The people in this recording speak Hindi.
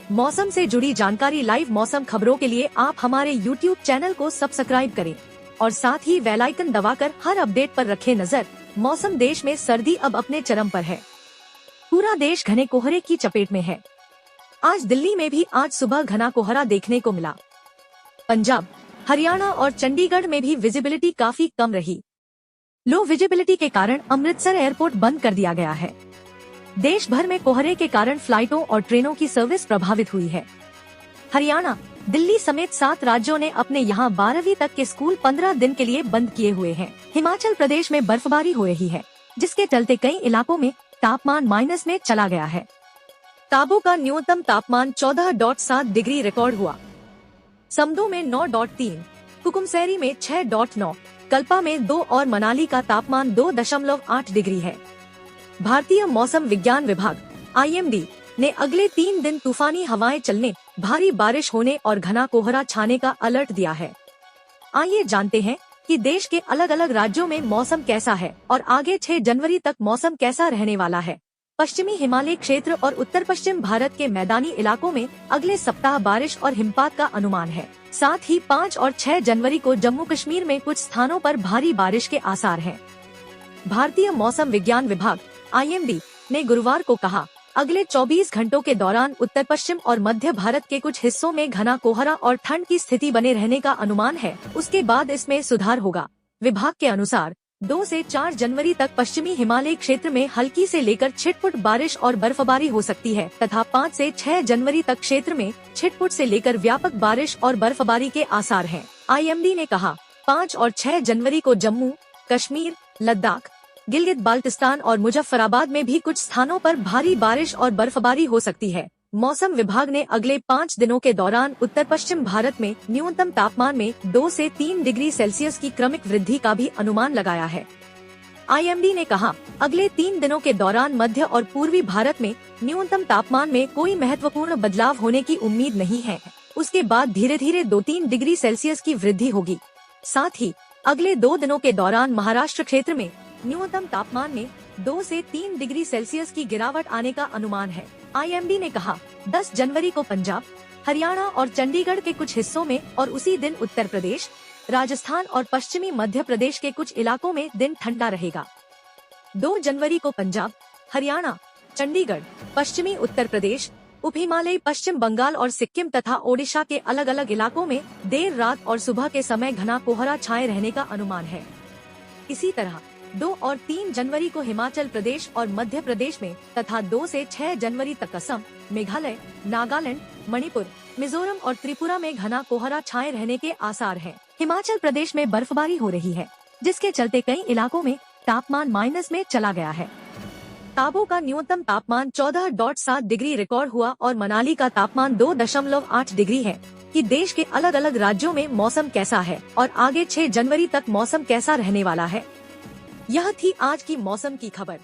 मौसम से जुड़ी जानकारी लाइव मौसम खबरों के लिए आप हमारे YouTube चैनल को सब्सक्राइब करें और साथ ही बेल आइकन दबाकर हर अपडेट पर रखें नजर। मौसम देश में सर्दी अब अपने चरम पर है। पूरा देश घने कोहरे की चपेट में है। आज दिल्ली में भी आज सुबह घना कोहरा देखने को मिला। पंजाब, हरियाणा और चंडीगढ़ में भी विजिबिलिटी काफी कम रही। लो विजिबिलिटी के कारण अमृतसर एयरपोर्ट बंद कर दिया गया है। देश भर में कोहरे के कारण फ्लाइटों और ट्रेनों की सर्विस प्रभावित हुई है। हरियाणा, दिल्ली समेत 7 राज्यों ने अपने यहाँ 12वीं तक के स्कूल 15 दिन के लिए बंद किए हुए हैं। हिमाचल प्रदेश में बर्फबारी हो रही है, जिसके चलते कई इलाकों में तापमान माइनस में चला गया है। काबू का न्यूनतम तापमान 14.7 डिग्री रिकॉर्ड हुआ। समदो में 9.3, कुकुमसेरी में 6.9, कल्पा में 2 और मनाली का तापमान 2.8 डिग्री है। भारतीय मौसम विज्ञान विभाग IMD ने अगले 3 दिन तूफानी हवाएं चलने, भारी बारिश होने और घना कोहरा छाने का अलर्ट दिया है। आइए जानते हैं कि देश के अलग अलग राज्यों में मौसम कैसा है और आगे 6 जनवरी तक मौसम कैसा रहने वाला है। पश्चिमी हिमालय क्षेत्र और उत्तर पश्चिम भारत के मैदानी इलाकों में अगले सप्ताह बारिश और हिमपात का अनुमान है। साथ ही 5 और 6 जनवरी को जम्मू कश्मीर में कुछ स्थानों पर भारी बारिश के आसार हैं। भारतीय मौसम विज्ञान विभाग IMD ने गुरुवार को कहा, अगले 24 घंटों के दौरान उत्तर पश्चिम और मध्य भारत के कुछ हिस्सों में घना कोहरा और ठंड की स्थिति बने रहने का अनुमान है। उसके बाद इसमें सुधार होगा। विभाग के अनुसार 2 से 4 जनवरी तक पश्चिमी हिमालय क्षेत्र में हल्की से लेकर छिटपुट बारिश और बर्फबारी हो सकती है तथा 5 से 6 जनवरी तक क्षेत्र में छिटपुट से लेकर व्यापक बारिश और बर्फबारी के आसार हैं। IMD ने कहा, 5 और 6 जनवरी को जम्मू, कश्मीर, लद्दाख, गिलगित बाल्टिस्तान और मुजफ्फराबाद में भी कुछ स्थानों पर भारी बारिश और बर्फबारी हो सकती है। मौसम विभाग ने अगले 5 दिनों के दौरान उत्तर पश्चिम भारत में न्यूनतम तापमान में 2 से 3 डिग्री सेल्सियस की क्रमिक वृद्धि का भी अनुमान लगाया है। IMD ने कहा, अगले 3 दिनों के दौरान मध्य और पूर्वी भारत में न्यूनतम तापमान में कोई महत्वपूर्ण बदलाव होने की उम्मीद नहीं है। उसके बाद धीरे धीरे 2-3 डिग्री सेल्सियस की वृद्धि होगी। साथ ही अगले 2 दिनों के दौरान महाराष्ट्र क्षेत्र में न्यूनतम तापमान में 2 से 3 डिग्री सेल्सियस की गिरावट आने का अनुमान है। IMD ने कहा, 10 जनवरी को पंजाब, हरियाणा और चंडीगढ़ के कुछ हिस्सों में और उसी दिन उत्तर प्रदेश, राजस्थान और पश्चिमी मध्य प्रदेश के कुछ इलाकों में दिन ठंडा रहेगा। 2 जनवरी को पंजाब, हरियाणा, चंडीगढ़, पश्चिमी उत्तर प्रदेश, उप हिमालय पश्चिम बंगाल और सिक्किम तथा ओडिशा के अलग अलग इलाकों में देर रात और सुबह के समय घना कोहरा छाए रहने का अनुमान है। इसी तरह 2 और 3 जनवरी को हिमाचल प्रदेश और मध्य प्रदेश में तथा 2 से 6 जनवरी तक असम, मेघालय, नागालैंड, मणिपुर, मिजोरम और त्रिपुरा में घना कोहरा छाए रहने के आसार हैं। हिमाचल प्रदेश में बर्फबारी हो रही है, जिसके चलते कई इलाकों में तापमान माइनस में चला गया है। काबू का न्यूनतम तापमान 14.7 डिग्री रिकॉर्ड हुआ और मनाली का तापमान 2.8 डिग्री है। कि देश के अलग अलग राज्यों में मौसम कैसा है और आगे 6 जनवरी तक मौसम कैसा रहने वाला है। यह थी आज की मौसम की खबर।